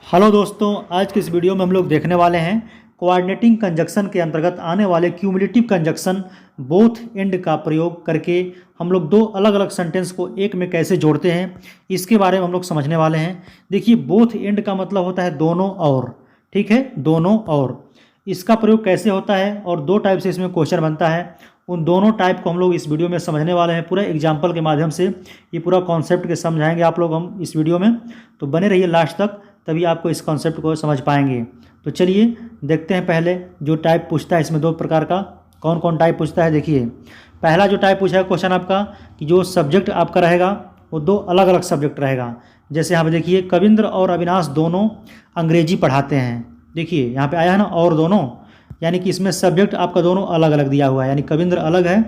Hello दोस्तों, आज के इस वीडियो में हम लोग देखने वाले हैं कोऑर्डिनेटिंग कंजक्शन के अंतर्गत आने वाले क्यूमुलेटिव कंजक्शन बोथ एंड का प्रयोग करके हम लोग दो अलग अलग सेंटेंस को एक में कैसे जोड़ते हैं, इसके बारे में हम लोग समझने वाले हैं। देखिए, बोथ एंड का मतलब होता है दोनों और, ठीक है, दोनों और। इसका प्रयोग कैसे होता है और दो टाइप से इसमें क्वेश्चन बनता है, उन दोनों टाइप को हम लोग इस वीडियो में समझने वाले हैं। पूरा एग्जाम्पल के माध्यम से ये पूरा कॉन्सेप्ट के समझाएंगे आप लोग हम इस वीडियो में, तो बने रहिए लास्ट तक, तभी आपको इस कॉन्सेप्ट को समझ पाएंगे। तो चलिए देखते हैं पहले जो टाइप पूछता है इसमें दो प्रकार का, कौन कौन टाइप पूछता है। देखिए, पहला जो टाइप पूछा है क्वेश्चन आपका कि जो सब्जेक्ट आपका रहेगा वो दो अलग अलग सब्जेक्ट रहेगा। जैसे यहाँ पे देखिए, कविंद्र और अविनाश दोनों अंग्रेजी पढ़ाते हैं। देखिए यहाँ पे आया है ना, और दोनों, यानी कि इसमें सब्जेक्ट आपका दोनों अलग अलग दिया हुआ है, यानी कविंद्र अलग है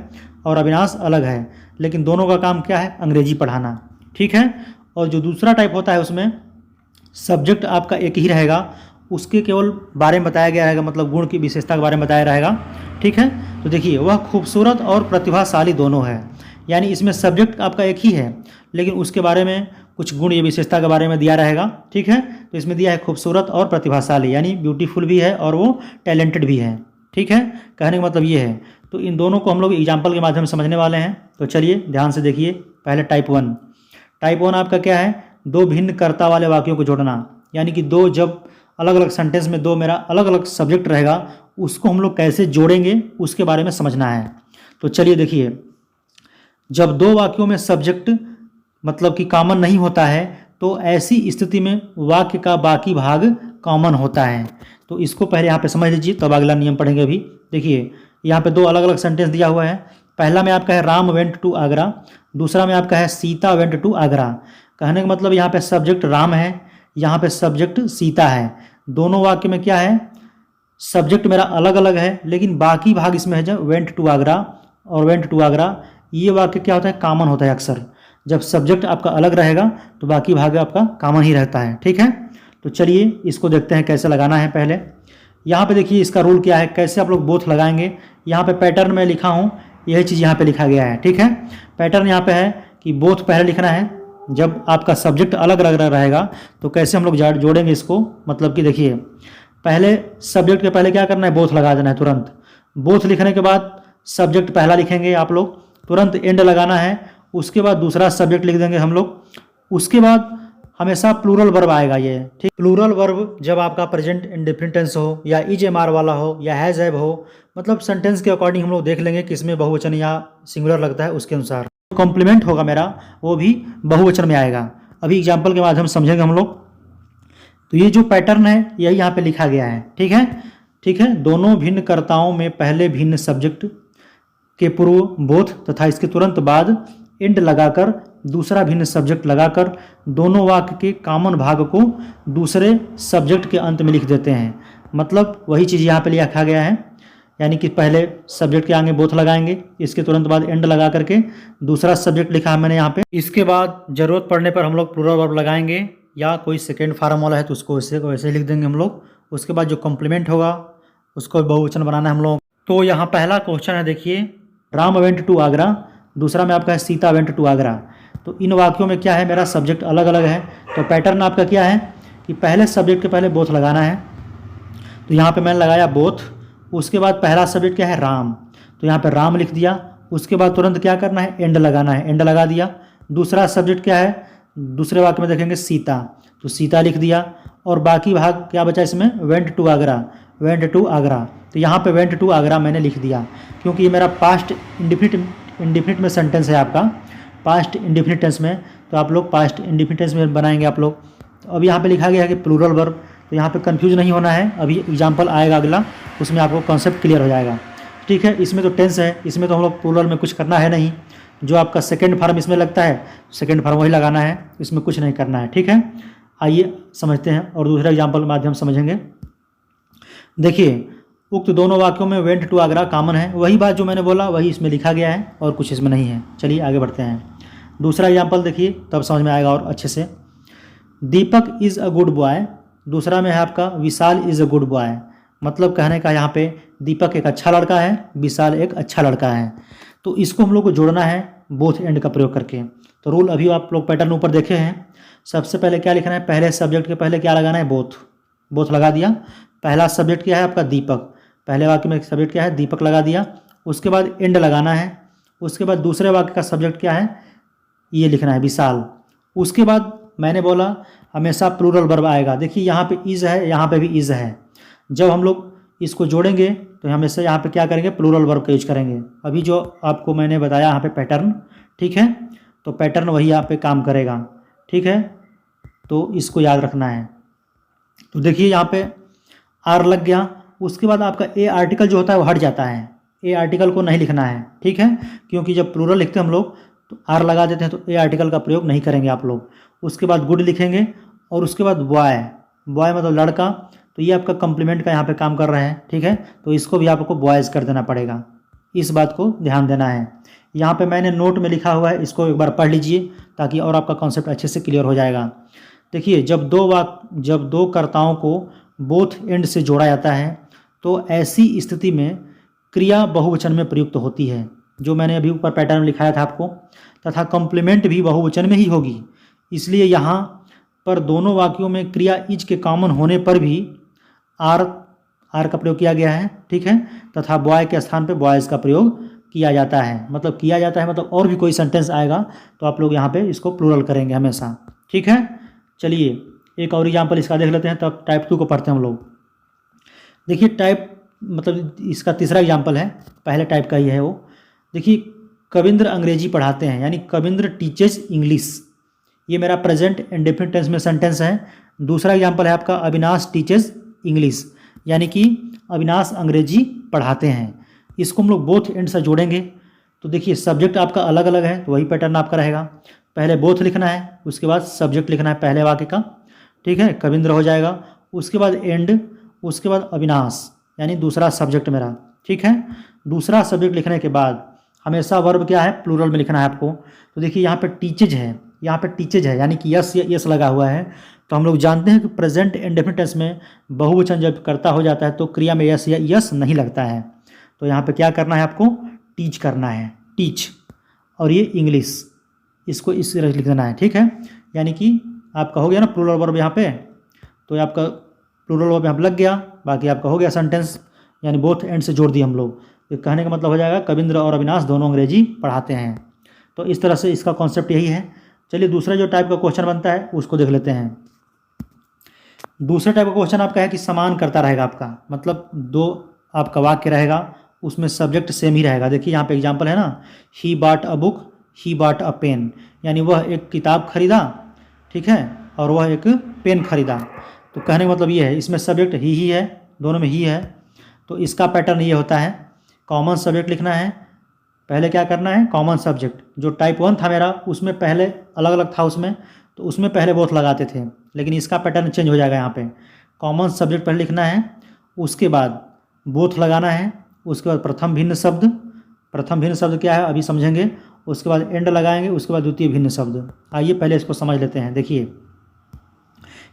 और अविनाश अलग है, लेकिन दोनों का काम क्या है, अंग्रेजी पढ़ाना, ठीक है। और जो दूसरा टाइप होता है उसमें सब्जेक्ट आपका एक ही रहेगा, उसके केवल बारे में बताया गया रहेगा, मतलब गुण की विशेषता के बारे में बताया रहेगा, ठीक है। तो देखिए, वह खूबसूरत और प्रतिभाशाली दोनों है, यानी इसमें सब्जेक्ट आपका एक ही है लेकिन उसके बारे में कुछ गुण या विशेषता के बारे में दिया रहेगा, ठीक है। तो इसमें दिया है खूबसूरत और प्रतिभाशाली, यानी ब्यूटीफुल भी है और वो टैलेंटेड भी है, ठीक है। कहने का मतलब ये है। तो इन दोनों को हम लोग एग्जाम्पल के माध्यम से समझने वाले हैं। तो चलिए ध्यान से देखिए, पहले टाइप वन। टाइप वन आपका क्या है, दो भिन्न कर्ता वाले वाक्यों को जोड़ना, यानी कि दो जब अलग अलग सेंटेंस में दो मेरा अलग अलग सब्जेक्ट रहेगा, उसको हम लोग कैसे जोड़ेंगे उसके बारे में समझना है। तो चलिए देखिए, जब दो वाक्यों में सब्जेक्ट मतलब कि कॉमन नहीं होता है तो ऐसी स्थिति में वाक्य का बाकी भाग कॉमन होता है। तो इसको पहले यहाँ पे समझ लीजिए, तब अगला नियम पढ़ेंगे। अभी देखिए, यहाँ पे दो अलग अलग सेंटेंस दिया हुआ है। पहला में आपका है राम वेंट टू आगरा, दूसरा में आपका है सीता वेंट टू आगरा। कहने का मतलब यहाँ पे सब्जेक्ट राम है, यहाँ पे सब्जेक्ट सीता है। दोनों वाक्य में क्या है, सब्जेक्ट मेरा अलग अलग है लेकिन बाकी भाग इसमें है जो वेंट टू आगरा और वेंट टू आगरा। ये वाक्य क्या होता है, कॉमन होता है। अक्सर जब सब्जेक्ट आपका अलग रहेगा तो बाकी भाग आपका कॉमन ही रहता है, ठीक है। तो चलिए इसको देखते हैं कैसे लगाना है। पहले यहाँ पे देखिए इसका रूल क्या है, कैसे आप लोग बोथ लगाएंगे। यहाँ पे पैटर्न में लिखा हूँ, यही चीज़ यहाँ पे लिखा गया है, ठीक है। पैटर्न यहाँ पे है कि बोथ पहले लिखना है, जब आपका सब्जेक्ट अलग अलग रहेगा तो कैसे हम लोग जोड़ेंगे इसको। मतलब कि देखिए, पहले सब्जेक्ट के पहले क्या करना है, बोथ लगा देना है तुरंत। बोथ लिखने के बाद सब्जेक्ट पहला लिखेंगे आप लोग, तुरंत एंड लगाना है, उसके बाद दूसरा सब्जेक्ट लिख देंगे हम लोग। उसके बाद हमेशा प्लूरल वर्ब आएगा ये, ठीक। प्लूरल वर्ब जब आपका प्रेजेंट इंडेफिनिट टेंस हो या इज एम आर वाला हो या हैज़ हैव हो, मतलब सेंटेंस के अकॉर्डिंग हम लोग देख लेंगे किसमें बहुवचन या सिंगुलर लगता है, उसके अनुसार कॉम्प्लीमेंट होगा मेरा वो भी बहुवचन में आएगा। अभी एग्जाम्पल के माध्यम से समझेंगे हम लोग। तो ये जो पैटर्न है यही यहाँ पे लिखा गया है, ठीक है, ठीक है। दोनों भिन्न कर्ताओं में पहले भिन्न सब्जेक्ट के पूर्व बोथ तथा इसके तुरंत बाद एंड लगाकर दूसरा भिन्न सब्जेक्ट लगाकर दोनों वाक्य के कॉमन भाग को दूसरे सब्जेक्ट के अंत में लिख देते हैं। मतलब वही चीज़ यहाँ पे लिखा गया है, यानी कि पहले सब्जेक्ट के आगे बोथ लगाएंगे, इसके तुरंत बाद एंड लगा करके दूसरा सब्जेक्ट लिखा है मैंने यहाँ पे। इसके बाद जरूरत पड़ने पर हम लोग प्लूरल वर्ब लगाएंगे, या कोई सेकेंड फॉर्म वाला है तो उसको वैसे लिख देंगे हम लोग। उसके बाद जो कॉम्प्लीमेंट होगा उसको बहुवचन बनाना है हम लोग। तो यहाँ पहला क्वेश्चन है, देखिए, राम वेंट टू आगरा, दूसरा में आपका है सीता वेंट टू आगरा। तो इन वाक्यों में क्या है, मेरा सब्जेक्ट अलग अलग है। तो पैटर्न आपका क्या है कि पहले सब्जेक्ट के पहले बोथ लगाना है। तो यहाँ पे मैंने लगाया बोथ, उसके बाद पहला सब्जेक्ट क्या है, राम, तो यहाँ पे राम लिख दिया। उसके बाद तुरंत क्या करना है, एंड लगाना है, एंड लगा दिया। दूसरा सब्जेक्ट क्या है, दूसरे वाक्य में देखेंगे सीता, तो सीता लिख दिया। और बाकी भाग क्या बचा इसमें, went to Agra, went to Agra. तो यहाँ पे वेंट टू आगरा मैंने लिख दिया, क्योंकि ये मेरा पास्ट इंडिफिनिट में सेंटेंस है आपका, पास्ट इंडिफिनिट टेंस में। तो आप लोग पास्ट इंडिफिनिट टेंस में बनाएंगे आप लोग। तो अब यहाँ पे लिखा गया है कि प्लूरल वर्ब, तो यहाँ पे कंफ्यूज नहीं होना है। अभी एग्जाम्पल आएगा अगला, उसमें आपको कॉन्सेप्ट क्लियर हो जाएगा, ठीक है। इसमें तो टेंस है, इसमें तो हम लोग प्लूरल में कुछ करना है नहीं। जो आपका सेकेंड फॉर्म इसमें लगता है, सेकेंड फॉर्म वही लगाना है, इसमें कुछ नहीं करना है, ठीक है। आइए समझते हैं और दूसरा एग्जाम्पल के माध्यम समझेंगे। देखिए, उक्त दोनों वाक्यों में वेंट टू आगरा कॉमन है, वही बात जो मैंने बोला वही इसमें लिखा गया है और कुछ इसमें नहीं है। चलिए आगे बढ़ते हैं। दूसरा एग्जाम्पल देखिए, तब समझ में आएगा और अच्छे से। दीपक इज़ अ गुड बॉय, दूसरा में है आपका विशाल इज़ अ गुड बॉय। मतलब कहने का यहाँ पे दीपक एक अच्छा लड़का है, विशाल एक अच्छा लड़का है। तो इसको हम लोग को जोड़ना है बोथ एंड का प्रयोग करके। तो रूल अभी आप लोग पैटर्न ऊपर देखे हैं। सबसे पहले क्या लिखना है, पहले सब्जेक्ट के पहले क्या लगाना है, बोथ। बोथ लगा दिया। पहला सब्जेक्ट क्या है आपका, दीपक। पहले वाक्य में सब्जेक्ट क्या है, दीपक लगा दिया। उसके बाद एंड लगाना है। उसके बाद दूसरे वाक्य का सब्जेक्ट क्या है, ये लिखना है, विशाल। उसके बाद मैंने बोला हमेशा प्लूरल वर्ब आएगा। देखिए यहाँ पे इज़ है, यहाँ पे भी इज़ है। जब हम लोग इसको जोड़ेंगे तो हमेशा यहाँ पे क्या करेंगे, प्लूरल वर्ब का यूज करेंगे। अभी जो आपको मैंने बताया यहाँ पे पैटर्न, ठीक है, तो पैटर्न वही यहाँ पे काम करेगा, ठीक है, तो इसको याद रखना है। तो देखिए यहाँ पे आर लग गया। उसके बाद आपका ए आर्टिकल जो होता है वो हट जाता है। ए आर्टिकल को नहीं लिखना है, ठीक है, क्योंकि जब प्लूरल लिखते हैं हम लोग तो आर लगा देते हैं, तो ए आर्टिकल का प्रयोग नहीं करेंगे आप लोग। उसके बाद गुड लिखेंगे और उसके बाद बॉय। बॉय मतलब लड़का, तो ये आपका कम्प्लीमेंट का यहाँ पे काम कर रहे हैं, ठीक है, तो इसको भी आपको बॉयज़ कर देना पड़ेगा। इस बात को ध्यान देना है। यहाँ पे मैंने नोट में लिखा हुआ है, इसको एक बार पढ़ लीजिए ताकि और आपका कॉन्सेप्ट अच्छे से क्लियर हो जाएगा। देखिए जब दो कर्ताओं को बोथ एंड से जोड़ा जाता है तो ऐसी स्थिति में क्रिया बहुवचन में प्रयुक्त होती है, जो मैंने अभी ऊपर पैटर्न में लिखाया था आपको, तथा कॉम्प्लीमेंट भी बहुवचन में ही होगी। इसलिए यहाँ पर दोनों वाक्यों में क्रिया इज के कॉमन होने पर भी आर का प्रयोग किया गया है, ठीक है, तथा बॉय के स्थान पे बॉयज़ का प्रयोग किया जाता है। मतलब और भी कोई सेंटेंस आएगा तो आप लोग यहाँ पे इसको प्लूरल करेंगे हमेशा, ठीक है। चलिए एक और एग्जाम्पल इसका देख लेते हैं, तब टाइप 2 को पढ़ते हैं हम लोग। देखिए टाइप मतलब इसका तीसरा एग्जाम्पल है, पहले टाइप का ही है वो। देखिए कविंद्र अंग्रेजी पढ़ाते हैं, यानी कविंद्र टीचेज इंग्लिश। ये मेरा प्रेजेंट इंडेफिनिट टेंस में सेंटेंस है। दूसरा एग्जाम्पल है आपका अविनाश टीचेज इंग्लिश, यानी कि अविनाश अंग्रेजी पढ़ाते हैं। इसको हम लोग बोथ एंड से जोड़ेंगे तो देखिए सब्जेक्ट आपका अलग अलग है, तो वही पैटर्न आपका रहेगा। पहले बोथ लिखना है, उसके बाद सब्जेक्ट लिखना है पहले वाक्य का, ठीक है, कविंद्र हो जाएगा। उसके बाद एंड, उसके बाद अविनाश, यानी दूसरा सब्जेक्ट मेरा, ठीक है। दूसरा सब्जेक्ट लिखने के बाद हमेशा वर्ब क्या है, प्लूरल में लिखना है आपको। तो देखिए यहाँ पे टीचेज है, यहाँ पे टीचेज है, यानी कि यस लगा हुआ है। तो हम लोग जानते हैं कि प्रेजेंट इंडेफिनिट टेंस में बहुवचन जब करता हो जाता है तो क्रिया में यस नहीं लगता है। तो यहाँ पे क्या करना है आपको, टीच करना है, टीच, और ये इंग्लिश, इसको इस तरह लिख देना है, ठीक है। यानी कि आपका हो गया ना प्लूरल वर्ब यहाँ पे, तो आपका प्लूरल वर्ब यहाँ पे लग गया। बाकी आपका हो गया सेंटेंस, यानी बोथ एंड से जोड़ दिए हम लोग। तो कहने का मतलब हो जाएगा कविंद्र और अविनाश दोनों अंग्रेजी पढ़ाते हैं। तो इस तरह से इसका कॉन्सेप्ट यही है। चलिए दूसरा जो टाइप का क्वेश्चन बनता है उसको देख लेते हैं। दूसरा टाइप का क्वेश्चन आपका है कि समान करता रहेगा आपका, मतलब दो आपका वाक्य रहेगा, उसमें सब्जेक्ट सेम ही रहेगा। देखिए यहाँ पे एग्जांपल है ना, he bought a book, he bought a pen, यानी वह एक किताब खरीदा, ठीक है, और वह एक पेन खरीदा। तो कहने का मतलब ये है, इसमें सब्जेक्ट ही है, दोनों में ही है। तो इसका पैटर्न ये होता है, कॉमन सब्जेक्ट लिखना है। पहले क्या करना है, कॉमन सब्जेक्ट, जो टाइप 1 था मेरा उसमें पहले अलग अलग था उसमें, तो उसमें पहले बोथ लगाते थे, लेकिन इसका पैटर्न चेंज हो जाएगा। यहाँ पे कॉमन सब्जेक्ट पहले लिखना है, उसके बाद बोथ लगाना है, उसके बाद प्रथम भिन्न शब्द क्या है अभी समझेंगे, उसके बाद एंड लगाएंगे, उसके बाद द्वितीय भिन्न शब्द। आइए पहले इसको समझ लेते हैं। देखिए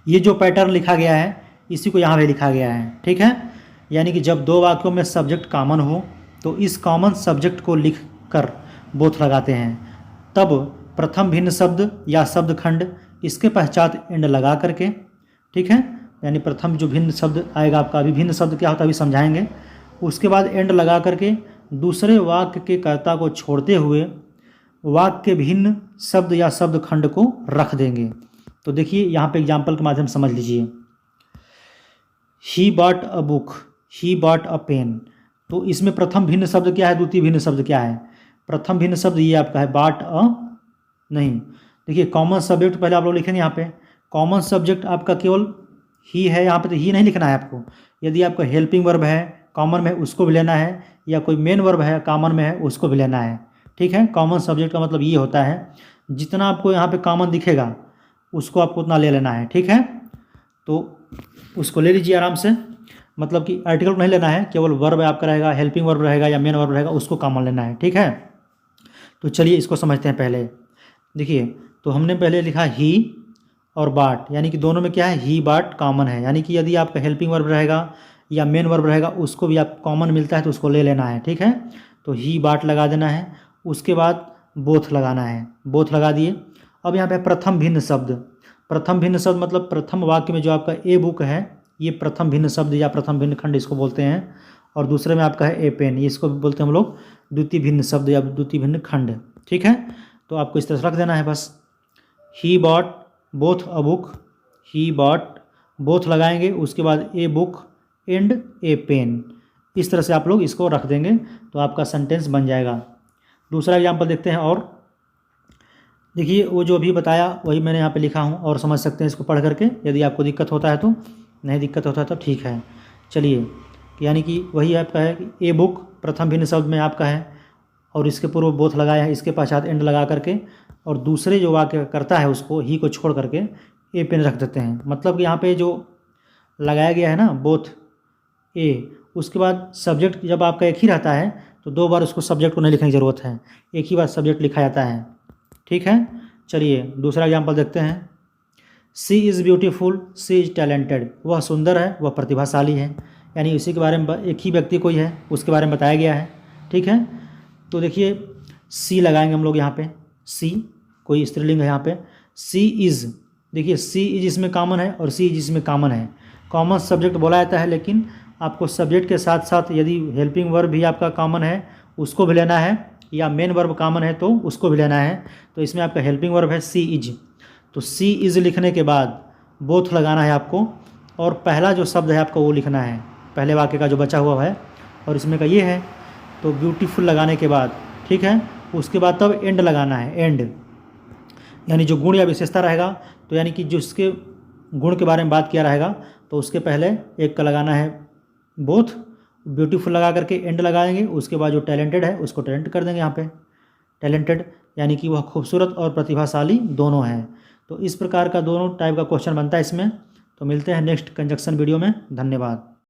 ये जो पैटर्न लिखा गया है इसी को यहाँ पे लिखा गया है, ठीक है। यानी कि जब दो वाक्यों में सब्जेक्ट कॉमन हो तो इस कॉमन सब्जेक्ट को लिख कर बोथ लगाते हैं। तब प्रथम भिन्न शब्द या शब्द खंड, इसके पश्चात एंड लगा करके, ठीक है, यानी प्रथम जो भिन्न शब्द आएगा आपका, अभी भिन्न शब्द क्या होता है अभी समझाएंगे। उसके बाद एंड लगा करके दूसरे वाक्य के कर्ता को छोड़ते हुए वाक्य भिन्न शब्द या शब्द खंड को रख देंगे। तो देखिए यहाँ पे एग्जाम्पल के माध्यम से समझ लीजिए। He bought a book, he bought a pen, तो इसमें प्रथम भिन्न शब्द क्या है, द्वितीय भिन्न शब्द क्या है। प्रथम भिन्न शब्द ये आपका है बॉट अ, नहीं, देखिए कॉमन सब्जेक्ट पहले आप लोग लिखेंगे। यहाँ पे कॉमन सब्जेक्ट आपका केवल ही है, यहाँ पे तो ही नहीं लिखना है आपको। यदि आपका हेल्पिंग वर्ब है कॉमन में उसको भी लेना है, या कोई मेन वर्ब है कॉमन में है उसको भी लेना है, ठीक है। कॉमन सब्जेक्ट का मतलब ये होता है जितना आपको यहाँ पे कॉमन दिखेगा उसको आपको उतना ले लेना है, ठीक है। तो उसको ले लीजिए आराम से, मतलब कि आर्टिकल को नहीं लेना है, केवल वर्ब आपका रहेगा, हेल्पिंग वर्ब रहेगा या मेन वर्ब रहेगा, उसको कॉमन लेना है, ठीक है। तो चलिए इसको समझते हैं पहले। देखिए तो हमने पहले लिखा ही और बाट, यानी कि दोनों में क्या है, ही बाट कॉमन है, यानी कि यदि आपका हेल्पिंग वर्ब रहेगा या मेन वर्ब रहेगा उसको भी आप कॉमन मिलता है तो उसको ले लेना है, ठीक है। तो ही बाट लगा देना है, उसके बाद बोथ लगाना है, बोथ लगा दिए। अब यहाँ पे प्रथम भिन्न शब्द, प्रथम भिन्न शब्द मतलब प्रथम वाक्य में जो आपका ए बुक है ये प्रथम भिन्न शब्द या प्रथम भिन्न खंड इसको बोलते हैं। और दूसरे में आपका है ए पेन, ये इसको बोलते हैं हम लोग द्वितीय भिन्न शब्द या द्वितीय भिन्न खंड। ठीक है, तो आपको इस तरह से रख देना है बस। He bought both a book, he bought both लगाएंगे, उसके बाद a book and a pen, इस तरह से आप लोग इसको रख देंगे तो आपका सेंटेंस बन जाएगा। दूसरा एग्जाम्पल देखते हैं। और देखिए वो जो अभी बताया वही मैंने यहाँ पे लिखा हूँ और समझ सकते हैं इसको पढ़ करके। यदि आपको दिक्कत होता है तो, नहीं दिक्कत होता है तो ठीक है। चलिए, यानी कि वही आपका है कि ए बुक प्रथम भिन्न शब्द में आपका है और इसके पूर्व बोथ लगाया है, इसके पश्चात एंड लगा करके और दूसरे जो वाक्य करता है उसको ही को छोड़ करके ए पेन रख देते हैं। मतलब कि यहाँ पे जो लगाया गया है ना बोथ ए, उसके बाद सब्जेक्ट जब आपका एक ही रहता है तो दो बार उसको सब्जेक्ट को नहीं लिखने की ज़रूरत है, एक ही बार सब्जेक्ट लिखा जाता है। ठीक है, चलिए दूसरा एग्जाम्पल देखते हैं। She is beautiful, she is talented, वह सुंदर है, वह प्रतिभाशाली है। यानी उसी के बारे में एक ही व्यक्ति कोई है उसके बारे में बताया गया है। ठीक है, तो देखिए सी लगाएंगे हम लोग यहाँ पे, सी कोई स्त्रीलिंग है यहाँ पे। सी इज़, देखिए सी इज इसमें कॉमन है और सी इज इसमें कॉमन है। कॉमन सब्जेक्ट बोला जाता है, लेकिन आपको सब्जेक्ट के साथ साथ यदि हेल्पिंग वर्ब भी आपका कॉमन है उसको भी लेना है, या मेन वर्ब कॉमन है तो उसको भी लेना है। तो इसमें आपका हेल्पिंग वर्ब है सी इज, तो सी इज़ लिखने के बाद बोथ लगाना है आपको और पहला जो शब्द है आपको वो लिखना है, पहले वाक्य का जो बचा हुआ है, और इसमें का ये है तो ब्यूटीफुल लगाने के बाद, ठीक है, उसके बाद तब एंड लगाना है। एंड यानी जो गुण या विशेषता रहेगा, तो यानी कि जो इसके गुण के बारे में बात किया रहेगा तो उसके पहले एक का लगाना है बोथ, ब्यूटीफुल लगा करके एंड लगाएंगे, उसके बाद जो टैलेंटेड है उसको टैलेंट कर देंगे यहाँ पे। टैलेंटेड यानी कि वह खूबसूरत और प्रतिभाशाली दोनों हैं। तो इस प्रकार का दोनों टाइप का क्वेश्चन बनता है इसमें। तो मिलते हैं नेक्स्ट कंजक्शन वीडियो में। धन्यवाद।